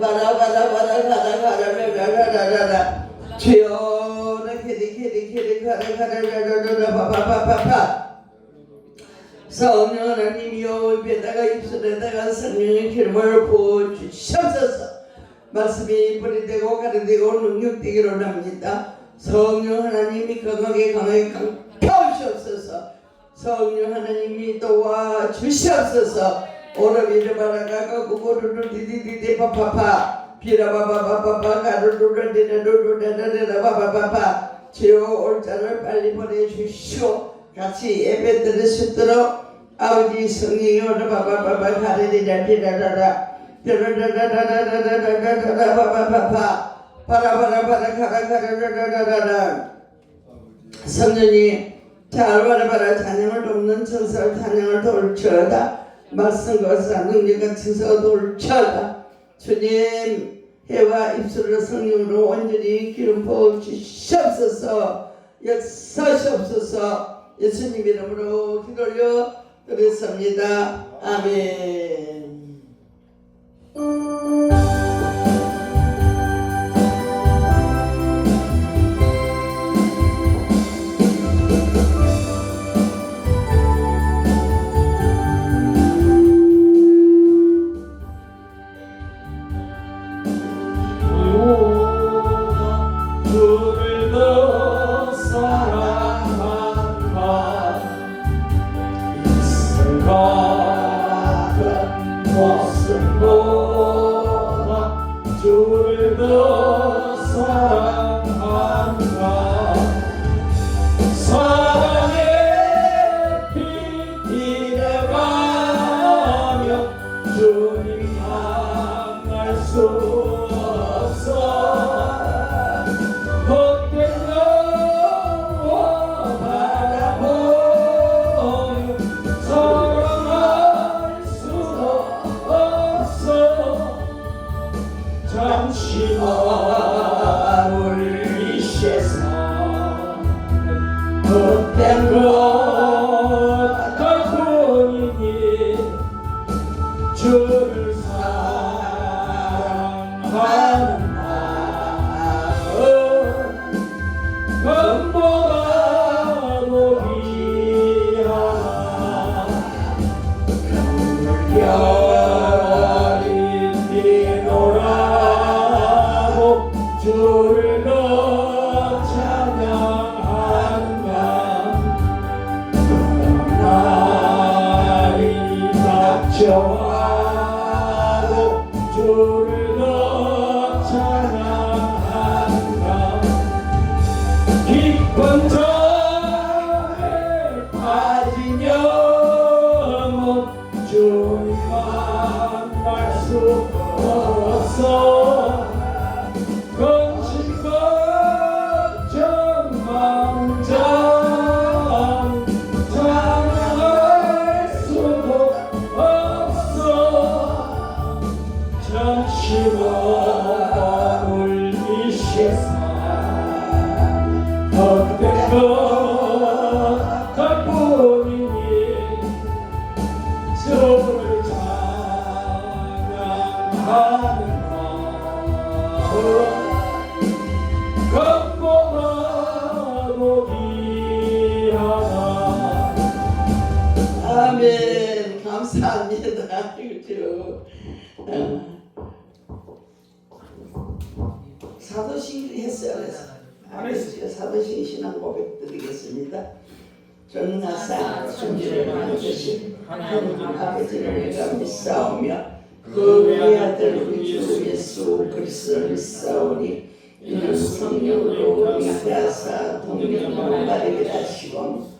바라바라바라바라바라바라바라 주여 나 캐리 바바바바바 성령 하나님이여 입에다가 입술에다가 성령의 기름을 부어주시옵소서. 말씀이 뿌리되고 가르되고 능력되기로 합니다. 성령 하나님이 강하게 강타오시옵소서. 성령 하나님이 도와주시옵소서. 오라비를 바라가가 구고르르 디디디디 파파파 비라바바바바바 가르르르르르르르르르 바바바바 주여 올자를 빨리 보내주시오. 같이 예배 드릴 수 있도록 아버지 성령이 오라바바바바 가르리라 비라라라 라라라라라라라라라라 바바바바 바라바라바라 가라가라라라라라 성령이 잘 바라바라 찬양을 돕는 천사 찬양을 돌쳐다 말씀과 능력과 천사가 돌쳐다 주님 해와 입술로 성령으로 온전히 기름 부어 주시옵소서. 역사시옵소서. 예수님 이름으로 기도 올려 드렸습니다. 아멘. 주를 더 사랑한다. 이슬 같은 모습보다 주를 더 사랑한다. 사랑의 빛 잃어가며 주님 만날 수 없어. 잠시만 우리 세상 헛된 것할 뿐이니 주를 사랑하는 마음 금보다도 귀하나 주를 더 찬양한다. 날이 닥쳐와도 주를 더 찬양한다. 깊은 잠에 빠진 영혼 주님 만날 수 없어. 건식과 정망장 찬양할 수도 없어. 잠시만 이 세상 헛된 것할 뿐이니 주를 찬양하는 금보다도 귀하다. 아멘. 감사합니다. 그죠? 사도신 했어요. 안 했어요. 사도신 신앙 고백 드리겠습니다. 전하사 천지를 만드신 하나님 아버지를 내가 믿사오며 그 외아들 우리 주 예수 그리스도를 믿사오니 이는 성령으로 임하사 동정으로 마르게 하시고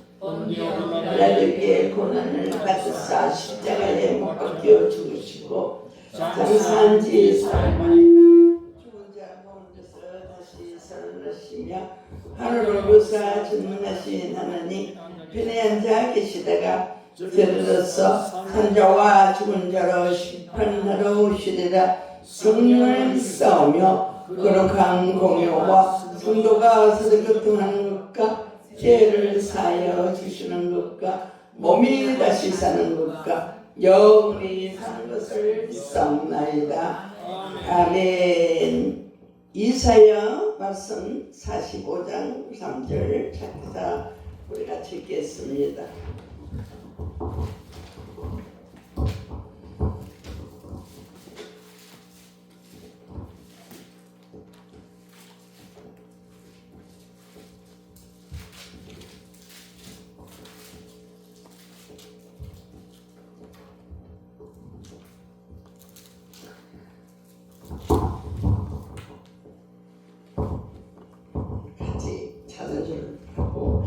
빌라도에게 고난을 받으사 십자가에 못 박혀 죽으시고 장사한 지 사흘 만에 죽은 자 가운데서 다시 살아나시며 하늘을 보사 전능하신 하나님 편에 앉아 계시다가 들어서 산자와 죽은 자로 심판하러 오시리라. 성령을 믿사오며 거룩한 공효와 성도가 서로 교통하는 것과 죄를 사하여 주시는 것과 몸이 다시 사는 것과 영원히 사는 것을 믿사옵나이다. 아멘. 이사야 말씀 45장 3절 찾아서 우리 같이 읽겠습니다. 같이 찬양을 하고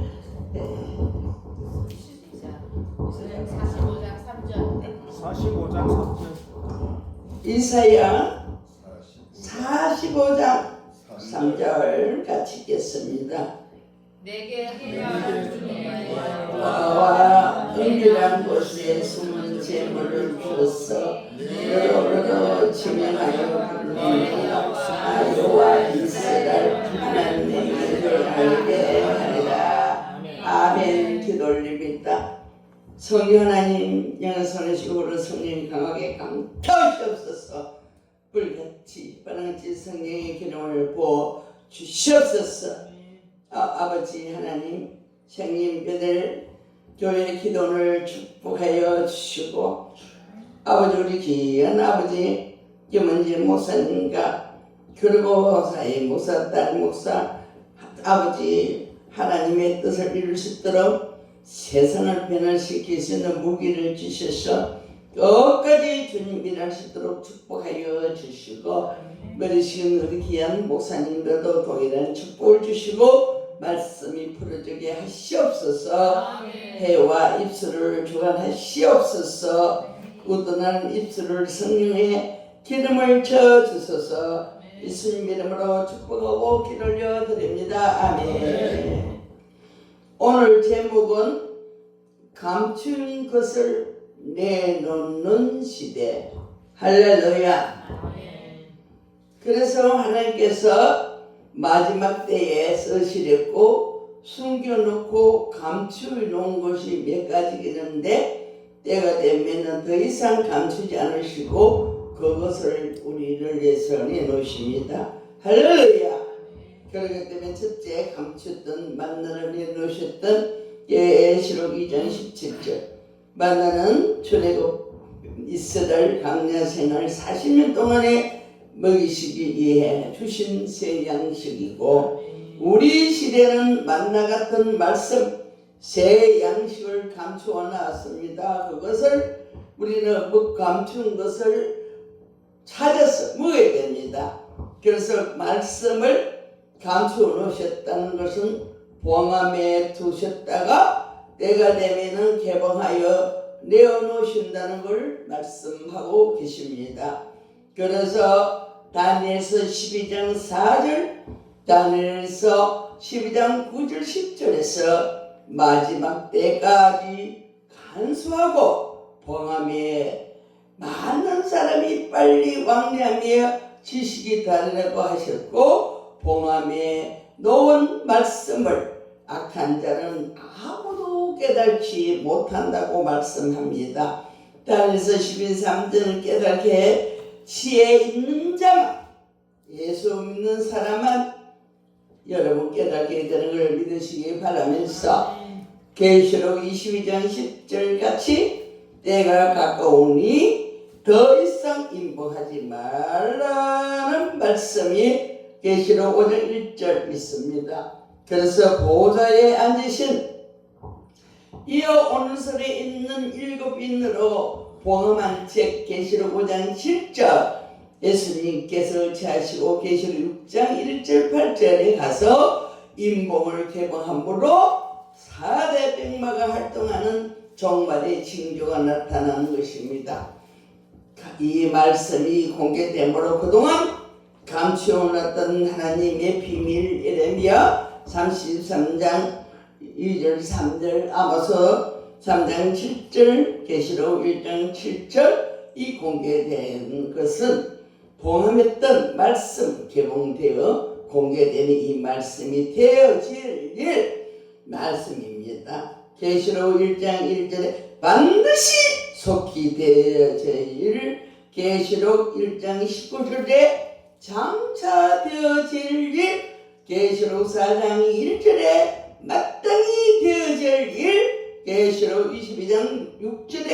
45장 3절. 45장 3절. 이사야 45장 3절 같이 읽겠습니다. 내게 해야 중에 와 은밀한 곳에 숨은 재물을 주었어 너로 지명하여 부르는 아유와 이스라엘 하나님을 알게 하리라. 아멘. 기도 올립니다. 성령 하나님 영선하시고 오른 성령이 강하게 강타하시옵소서. 불같이 바람같이 성령의 기름을 부어 주시옵소서. 아버지 하나님 생님배들 교회 기도를 축복하여 주시고 아버지 우리 귀한 아버지 김은지 목사님과 그리고 사이 목사 딸 목사 아버지 하나님의 뜻을 이룰 수 있도록 세상을 변화시킬 수 있는 무기를 주셔서 끝까지 주님 일할 수 있도록 축복하여 주시고 머리신 우리 귀한 목사님들도 동일한 축복을 주시고 말씀이 풀어지게 하시옵소서. 해와 입술을 주관하시옵소서. 우둔한 입술을 성령의 기름을 쳐주소서. 예수님 이름으로 축복하고 기도 올려드립니다. 아멘. 오늘 제목은 감춘 것을 내놓는 시대. 할렐루야. 그래서 하나님께서 마지막 때에 쓰시렸고 숨겨놓고 감추어놓은 것이 몇 가지겠는데 때가 되면 더 이상 감추지 않으시고 그것을 우리를 위해서 내놓으십니다. 할렐루야. 그렇기 때문에 첫째 감추었던 만나를 내놓으셨던 예시록 2장 17절 만나는 출애굽 이스라엘 광야 생활 40년 동안에 먹이시기 위해 주신 새 양식이고 우리 시대는 만나 같은 말씀 새 양식을 감추어 놨습니다. 그것을 우리는 감춘 것을 찾아서 먹어야 됩니다. 그래서 말씀을 감추어 놓으셨다는 것은 봉함에 두셨다가 때가 되면은 개봉하여 내어놓으신다는 걸 말씀하고 계십니다. 그래서 다니엘서 12장 4절 다니엘서 12장 9절 10절에서 마지막 때까지 간수하고 봉함에 많은 사람이 빨리 왕래하며 지식이 다르라고 하셨고 봉함에 놓은 말씀을 악한 자는 아무도 깨닫지 못한다고 말씀합니다. 다니엘서 12:3절은 깨닫게 지혜 있는 자만 예수 믿는 사람만 여러분 깨닫게 되는 걸 믿으시기 바라면서 계시록 22장 10절 같이 때가 가까우니 더 이상 인보하지 말라는 말씀이 계시록 5장 1절 있습니다. 그래서 보좌에 앉으신 이어 오늘설에 있는 7인으로 봉함한 책 계시록 5장 7절 예수님께서 취하시고 계시록 6장 1절 8절에 가서 임봉을 개봉함으로 4대 백마가 활동하는 종말의 징조가 나타나는 것입니다. 이 말씀이 공개됨으로 그동안 감추어놨던 하나님의 비밀 예레미야 33장 2절 3절 아모스 3장 7절 계시록 1장 7절 이 공개된 것은 봉함했던 말씀 개봉되어 공개되는 이 말씀이 되어질 말씀입니다. 계시록 1장 1절에 반드시 속히 되어질 계시록 1장 19절에 장차되어질 일 계시록 4장 1절에 마땅히 되어질 일 계시록 22장 6절에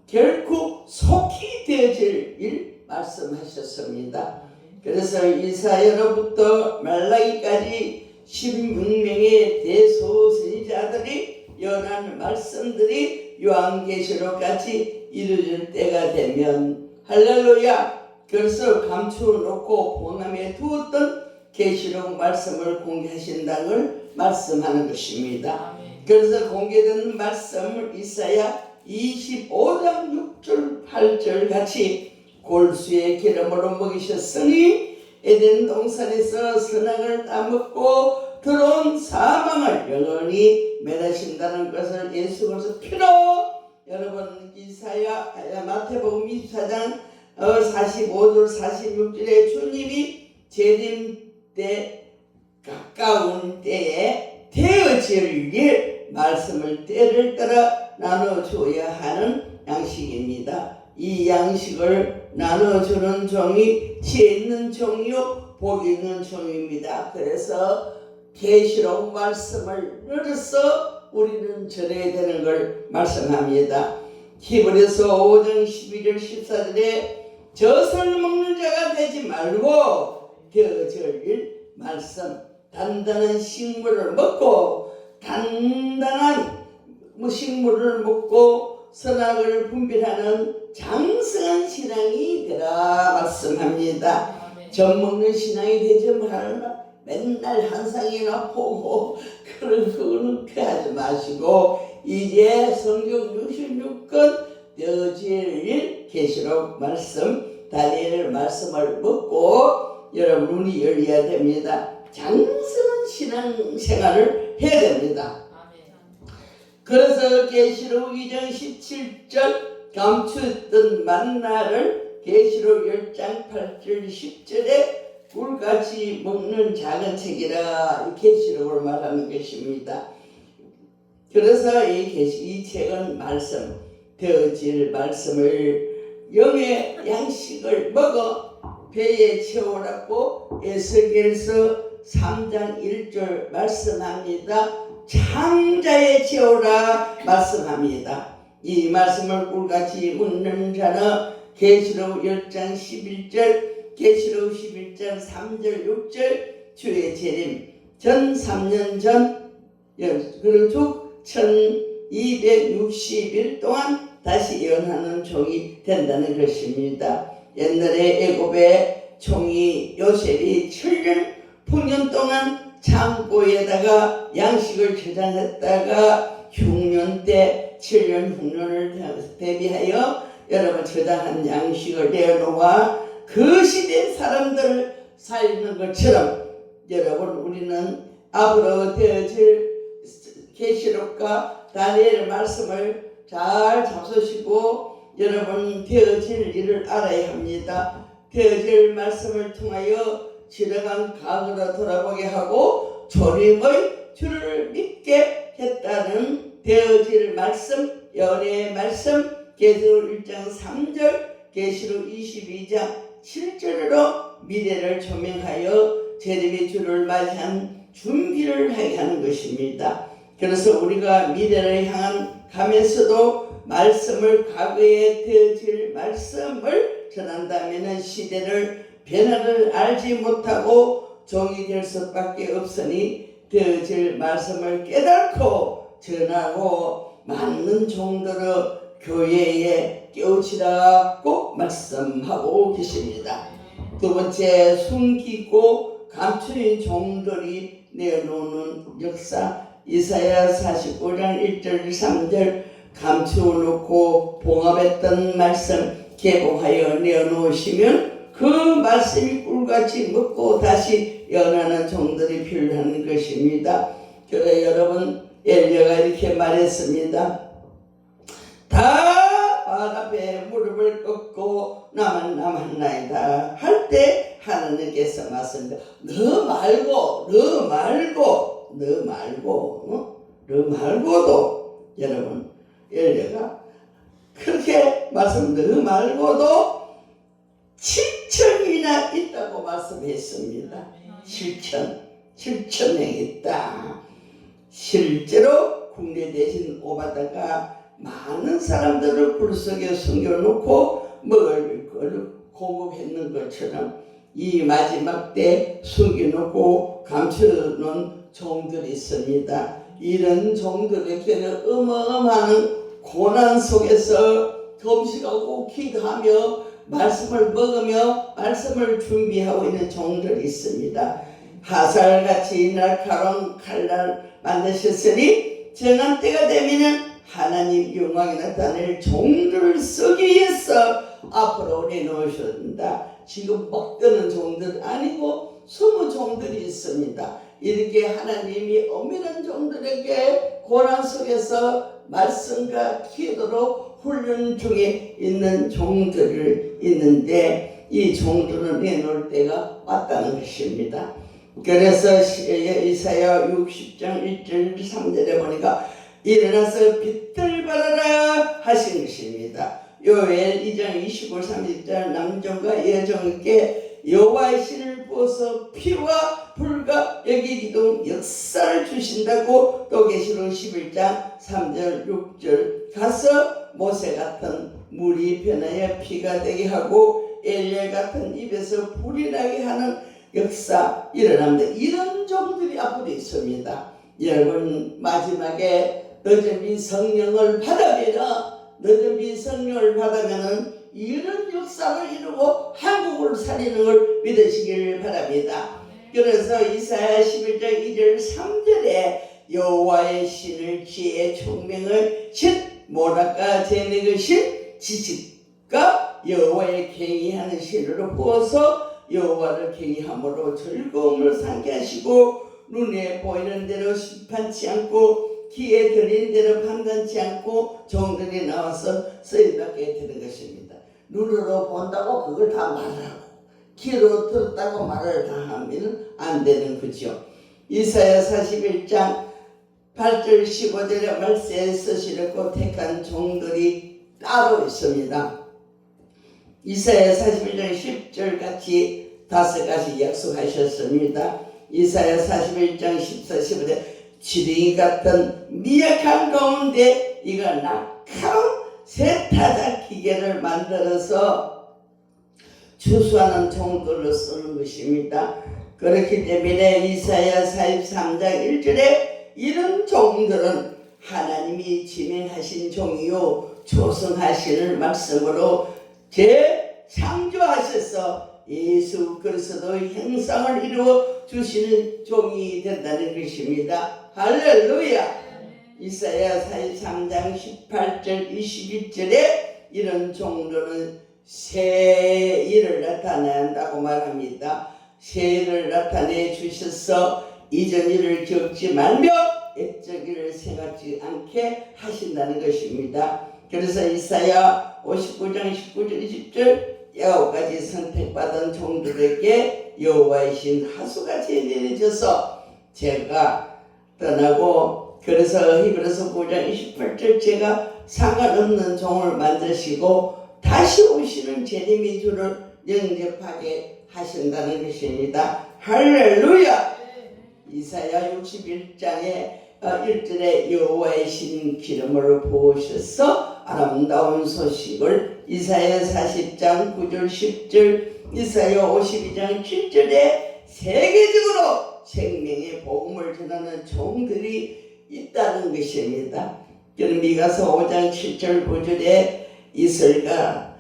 결코 속히 되어질 일 말씀하셨습니다. 그래서 이사야로부터 말라기까지 16명의 대소선지자들이 연한 말씀들이 요한계시록 같이 이루어질 때가 되면 할렐루야. 그래서 감추어 놓고 봉함에 두었던 계시록 말씀을 공개하신다는 걸 말씀하는 것입니다. 그래서 공개된 말씀을 이사야 25장 6절 8절 같이 골수의 기름으로 먹이셨으니 에덴 동산에서 선악을 따먹고 들어온 사망을 영원히 멸하신다는 것을 예수께서 피로 여러분 이사야 마태복음 24장 45절 46절에 주님이 재림 때 가까운 때에 되어질 일 말씀을 때를 따라 나눠줘야 하는 양식입니다. 이 양식을 나눠주는 종이 지혜 있는 종이요 복 있는 종입니다. 그래서 계시록 말씀을 늘어서 우리는 전해야 되는 걸 말씀합니다. 히브리서 5장 12절 14절에 젖을 먹는 자가 되지 말고 되어질 말씀 단단한 식물을 먹고 단단한 식물을 먹고 선악을 분별하는 장성한 신앙이 되라 말씀합니다. 젖 먹는 신앙이 되지 말라. 맨날 한상이나 보고 그거는 하지 마시고 이제 성경 66권 되어질 계시록 말씀 다니엘 말씀을 먹고 여러분이 열려야 됩니다. 장성한 신앙생활을 해야 됩니다. 그래서 계시록 2장 17절 감추었던 만나를 계시록 10장 8절 10절에 꿀같이 먹는 작은 책이라 계시록을 말하는 것입니다. 그래서 이 책은 말씀 되어질 말씀을 영의 양식을 먹어 배에 채우라고 에스겔서 3장 1절 말씀합니다. 창자에 채우라 말씀합니다. 이 말씀을 꿀같이 먹는 자는 계시록 10장 11절 계시록 11장 3절 6절 주의 재림 전 3년 전 그리고 1260일 동안 다시 예언하는 종이 된다는 것입니다. 옛날에 애굽의 종이 요셉이 7년 풍년 동안 창고에다가 양식을 저장했다가 흉년 때 7년 흉년을 대비하여 여러분 저장한 양식을 내놓아 그 시대 사람들을 살리는 것처럼 여러분 우리는 앞으로 되어질 계시록과 다니엘 말씀을 잘 잡수시고 여러분 되어질 일을 알아야 합니다. 되어질 말씀을 통하여 지나간 과거로 돌아보게 하고 조림의 주를 믿게 했다는 되어질 말씀 연애의 말씀 계시록 1장 3절 계시록 22장 7절로 미래를 조명하여 재림의 주를 맞이한 준비를 하게 하는 것입니다. 그래서 우리가 미래를 향한 가면서도 말씀을 과거에 되어질 말씀을 전한다면 시대를 변화를 알지 못하고 종이 될 수밖에 없으니 되어질 말씀을 깨닫고 전하고 많은 종들을 교회에 깨우치라고 말씀하고 계십니다. 두 번째, 숨기고 감추인 종들이 내놓는 역사. 이사야 49장 1절 3절 감추어놓고 봉합했던 말씀 개봉하여 내어놓으시면 그 말씀이 꿀같이 먹고 다시 연하는 종들이 필요한 것입니다. 그래 여러분, 엘리야가 이렇게 말했습니다. 다 바다에 무릎을 꿇고 나만 남았나이다 할 때 하나님께서 말씀합니다. 너 말고도 여러분, 엘리야가 그렇게 말씀합니다. 너 말고도 7천이나 있다고 말씀했습니다. 7천 명 있다. 실제로 국내 대신 오바다가 많은 사람들을 굴속에 숨겨놓고 먹을 걸 공급했는 것처럼 이 마지막 때 숨겨놓고 감춰놓은 종들이 있습니다. 이런 종들에게는 어마어마한 고난 속에서 금식하고 기도하며 말씀을 먹으며 말씀을 준비하고 있는 종들이 있습니다. 하살같이 날카로운 칼날 만드셨으니 정한 때가 되면은 하나님 영광이 나타낼 종들을 쓰기 위해서 앞으로 내놓으셨습니다. 지금 먹드는 종들 아니고 숨은 종들이 있습니다. 이렇게 하나님이 엄밀한 종들에게 고난 속에서 말씀과 기도로 훈련 중에 있는 종들을 있는데 이 종들을 내놓을 때가 왔다는 것입니다. 그래서 이사야 60장 1절 3절에 보니까 일어나서 빛을 발하라 하신 것입니다. 요엘 2장 25, 30절 남종과 여종에게 여호와의 신을 부어서 피와 불과 여기기도 역사를 주신다고 또 계시록 11장 3절 6절 가서 모세 같은 물이 변하여 피가 되게 하고 엘리야 같은 입에서 불이 나게 하는 역사 일어납니다. 이런 종들이 앞으로 있습니다. 여러분, 마지막에 너희들이 성령을 받으면은 이런 역사를 이루고 한국을 살리는 걸 믿으시길 바랍니다. 그래서 이사야 11장 2절 3절에 여호와의 신을 지혜 총명을 신 모략과 재능의 신 지식과 여호와의 경외하는 신으로 부어서 여호와를 경외함으로 즐거움을 상게 하시고 눈에 보이는 대로 심판치 않고 귀에 들린 대로 판단치 않고 종들이 나와서 쓰임받게 되는 것입니다. 눈으로 본다고 그걸 다 말하고 귀로 들었다고 말을 다 하면 안 되는 거죠. 이사야 41장 8절 15절에 말세에 쓰시려고 택한 종들이 따로 있습니다. 이사야 41장 10절 같이 5가지 약속하셨습니다. 이사야 41장 14, 15절 지렁이 같은 미약한 가운데 이가 날카로운 세타작 기계를 만들어서 추수하는 종들로 쓰는 것입니다. 그렇기 때문에 이사야 43장 1절에 이런 종들은 하나님이 지명하신 종이요 조성하시는 말씀으로 재창조하셔서 예수 그리스도의 형상을 이루어 주시는 종이 된다는 것입니다. 할렐루야. 이사야 43장 18절 21절에 이런 종들은 새 일을 나타낸다고 말합니다. 새 일을 나타내 주셔서 이전 일을 겪지 말며 옛적 일을 생각지 않게 하신다는 것입니다. 그래서 이사야 59장 19절 20절 여호와까지 선택받은 종들에게 여호와의 신 하수같이 내려져서 제가 떠나고 그래서 히브리서 9장 28절 제가 상관없는 종을 만드시고 다시 오시는 재림의 주를 영접하게 하신다는 것입니다. 할렐루야. 이사야 61장에 1절에 여호와의 신 기름을 부으셔서 아름다운 소식을 이사야 40장 9절 10절 이사야 52장 7절에 세계적으로 생명의 복음을 전하는 종들이 있다는 것입니다. 그럼 미가서 5장 7절 9절에 이슬과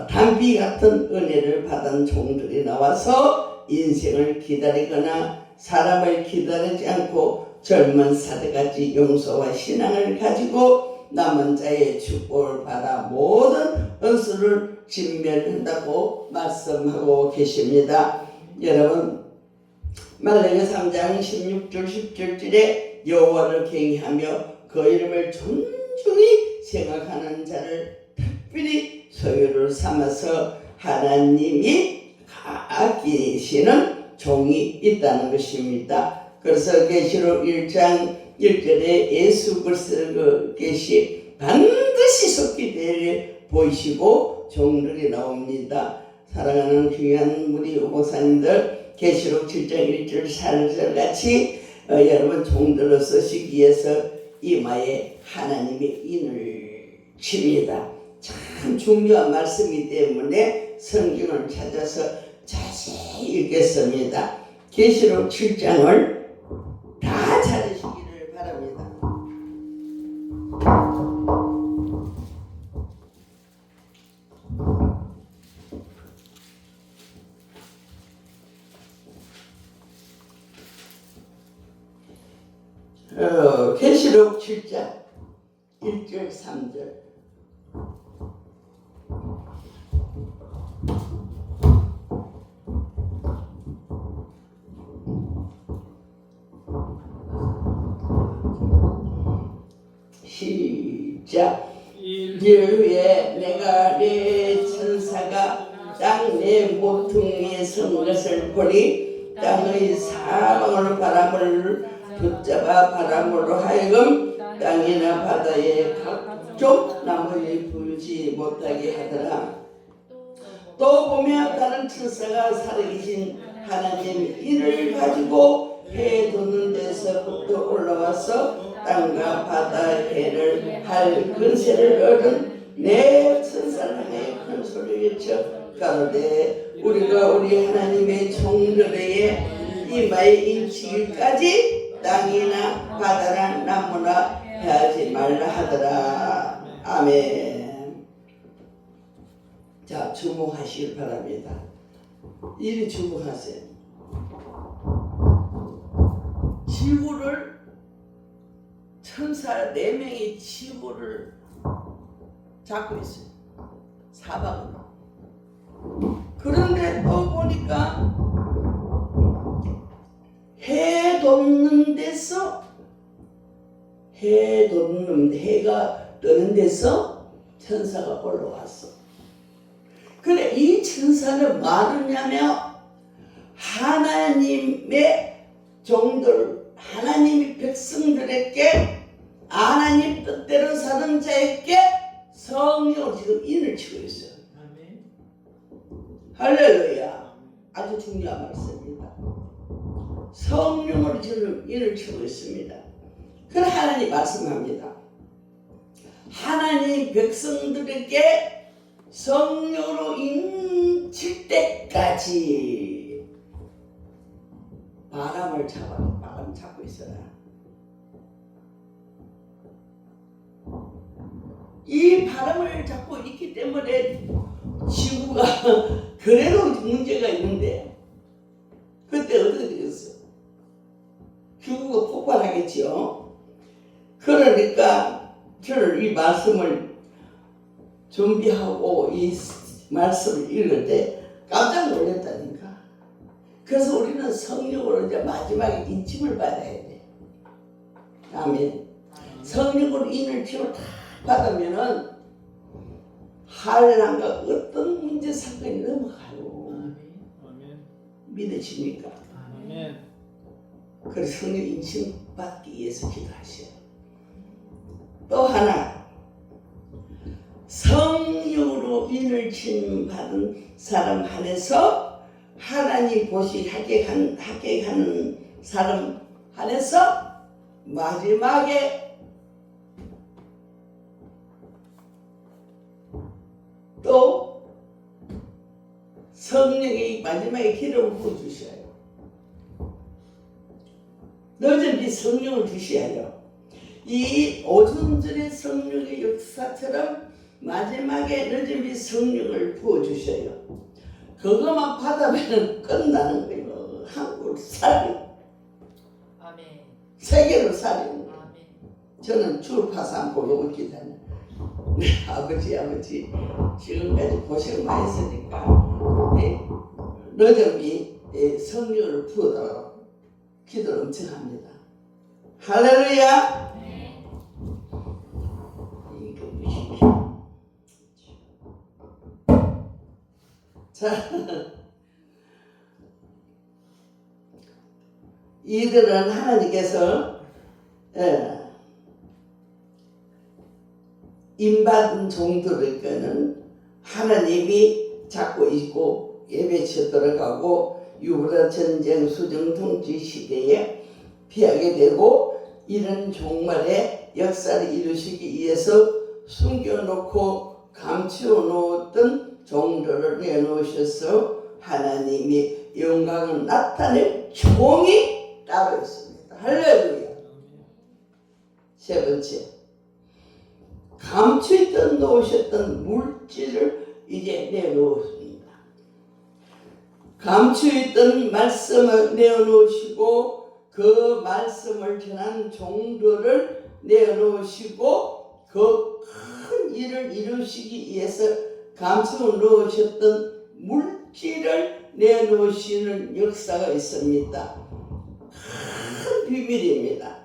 단비 같은 은혜를 받은 종들이 나와서 인생을 기다리거나 사람을 기다리지 않고 젊은 사대같이 용서와 신앙을 가지고 남은 자의 축복을 받아 모든 은수를 진멸한다고 말씀하고 계십니다. 여러분 말라기 3장 16절 17절에 여호와를 경외하며 그 이름을 존중히 생각하는 자를 특별히 소유를 삼아서 하나님이 아끼시는 종이 있다는 것입니다. 그래서 계시록 1장 1절에 예수 그리스도께서 반드시 속히 되리를 보이시고 종들이 나옵니다. 사랑하는 귀한 우리 목사님들 계시록 7장 1절 4절 같이 여러분 종들로 쓰시기 위해서 이마에 하나님의 인을 칩니다. 참 중요한 말씀이기 때문에 성경을 찾아서 자세히 읽겠습니다. 계시록 7장을 다 찾으시기를 바랍니다. 계시록 7장 1절 3절 시작. 일 후에 내가 내 천사가 땅 내 모퉁이에 선 것을 보니 땅의 사방으로 바람을 붙잡아 바람으로 하여금 땅이나 바다에 각종 나무를 부르지 못하게 하더라. 또 보면 다른 천사가 살아계신 하나님 인을 가지고 해 돋는 데서부터 올라와서 땅과 바다 해를 할 근세를 얻은 내 천사를 향해 큰 소리를 외쳐 가로되 우리가 우리 하나님의 종들에게 이마에 인치기까지 땅이나 바다나 나무나 해하지 말라 하더라. 아멘. 자, 주목하시길 바랍니다. 이리 주목하세요. 지구를 천사 4명이 지구를 잡고 있어요. 사방으로. 그런데 또 보니까 해 돋는 데서 해가 뜨는 데서 천사가 올라왔어. 그래 이 천사는 뭐하느냐면 하나님의 종들 하나님의 백성들에게 하나님 뜻대로 사는 자에게 성령으로 지금 인을 치고 있어요. 할렐루야. 아주 중요한 말씀입니다. 성령으로 지금 인을 치고 있습니다. 그래 하나님 말씀합니다. 하나님 백성들에게 성령으로 인칠 때까지 바람 잡고 있어라. 이 바람을 잡고 있기 때문에 지구가 그래도 문제가 있는데 그때 어떻게 되겠어? 지구가 폭발하겠지요. 그러니까 저는 이 말씀을 준비하고 이 말씀을 읽을 때 깜짝 놀랐다니까. 그래서 우리는 성령으로 이제 마지막에 인침을 받아야 돼. 아멘. 성령으로 인을 치고 다 받으면은 하나님과 어떤 문제 사건이 넘어가요. 믿으십니까? 그래서 성령 인침 받기 위해서 기도하셔요. 또 하나 성령으로 인을 침 받은 사람 안에서 하나님 보시 합격하는 사람 안에서 마지막에 마지막에 기름을 부어주셔요. 늦은 비 성령을 주셔야 해요. 이 오순절의 성령의 역사처럼 마지막에 늦은 비 성령을 부어주셔요. 그것만 받으면 끝나는 거예요. 한국 살이 아멘. 세계로 살이. 아멘. 저는 주파산 보고 기다려. 아버지 지금까지 고생 많이 했으니까 늦은 비 성령을 부어달라고 기도를 엄청 합니다. 할렐루야. 네. 이거 보십시오. 자, 이들은 하나님께서 임받은 종들의 거는 하나님이 잡고 있고 예배쳐 들어가고 유브라 전쟁 수정 통치 시대에 피하게 되고 이런 종말의 역사를 이루시기 위해서 숨겨놓고 감추어 놓았던 종들을 내놓으셔서 하나님이 영광을 나타낼 종이 따로 있습니다. 할렐루야. 세 번째, 감추었던 놓으셨던 물질을 이제 내놓습니다. 감추었던 말씀을 내어놓으시고 그 말씀을 전한 종들을 내어놓으시고 그 큰 일을 이루시기 위해서 감추어 놓으셨던 물질을 내놓으시는 역사가 있습니다. 큰 비밀입니다.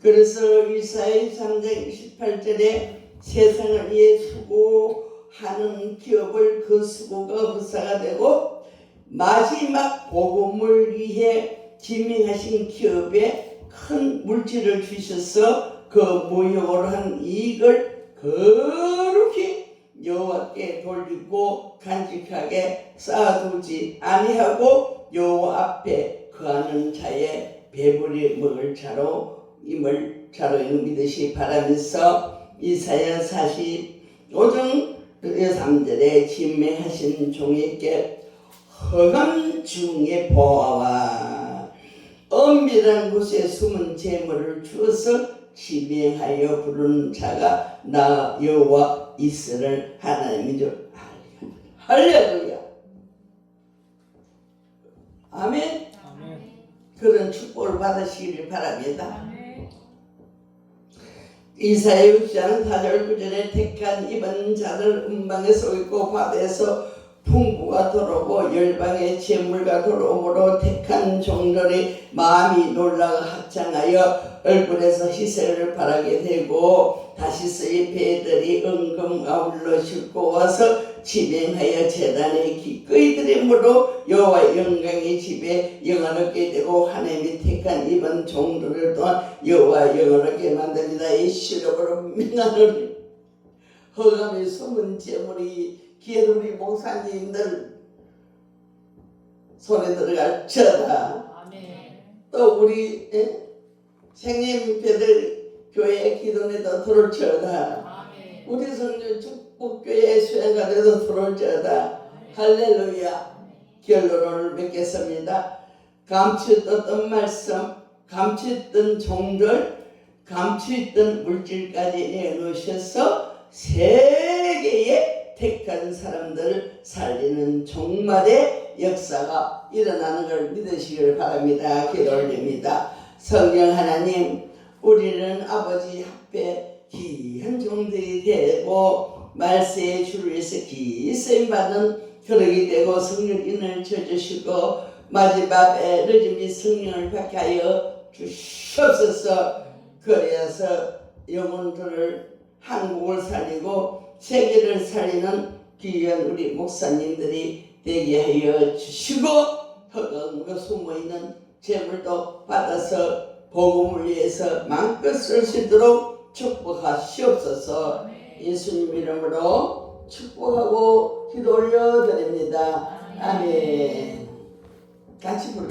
그래서 이사야 3장 28절에 세상을 위해 수고하는 기업을 그 수고가 헛사가 되고 마지막 복음을 위해 지명하신 기업에 큰 물질을 주셔서 그 무역으로 한 이익을 거룩히 여호와께 돌리고 간직하게 쌓아두지 아니하고 여호와 앞에 거하는 자의 배불리 먹을 자로 임을 자로 믿으시 바라면서 이사야 45장 3절에 진매하신 종에게 허감 중에 보아와 엄밀한 곳에 숨은 재물을 주어서 지명하여 부르는 자가 나 여호와 이스라엘 하나님인 줄 알리라. 할렐루야. 아멘. 아멘. 그런 축복을 받으시기를 바랍니다. 아멘. 이사야 6장 4절 9절에 택한 입은 자들 음방에 쏘있고 바다에서 풍부가 들어오고 열방의 재물과 들어오므로 택한 종들의 마음이 놀라고 합창하여 얼굴에서 희생을 바라게 되고 다시스의 배들이 은금 아울러 싣고 와서 진행하여 제단에 기꺼이 드림으로 여호와 영광의 집에 영원하게 되고 하나님이 택한 이번 종들을 또한 여호와 영원하게 만듭니다. 이 시력으로 명하는 허감의 숨은 재물이 기회를 목사님들 손에 들어갈 저다. 아멘. 또 우리 생님배들 교회 기도에도 들어올 저다. 아멘. 우리 성령 축복교회 수행가에도 들어올 저다. 할렐루야. 결론을 맺겠습니다. 감추었던 말씀, 감추었던 종들, 감추었던 물질까지 내놓으셔서 세계의 택한 사람들을 살리는 종말의 역사가 일어나는 걸 믿으시길 바랍니다. 기도 올립니다. 성령 하나님, 우리는 아버지 앞에 귀한 종들이 되고 말세의 주를 위해서 기쓰임받는 그러기 되고 성령인을 쳐주시고 마지막에 늦음이 성령을 받게 하여 주시옵소서. 그래서 영혼들을 한국을 살리고 세계를 살리는 귀한 우리 목사님들이 되게 하여 주시고 허강으로 숨어있는 재물도 받아서 복음을 위해서 마음껏 쓸 수 있도록 축복하시옵소서. 예수님 이름으로 축복하고 기도 올려드립니다. 아멘. 같이 부르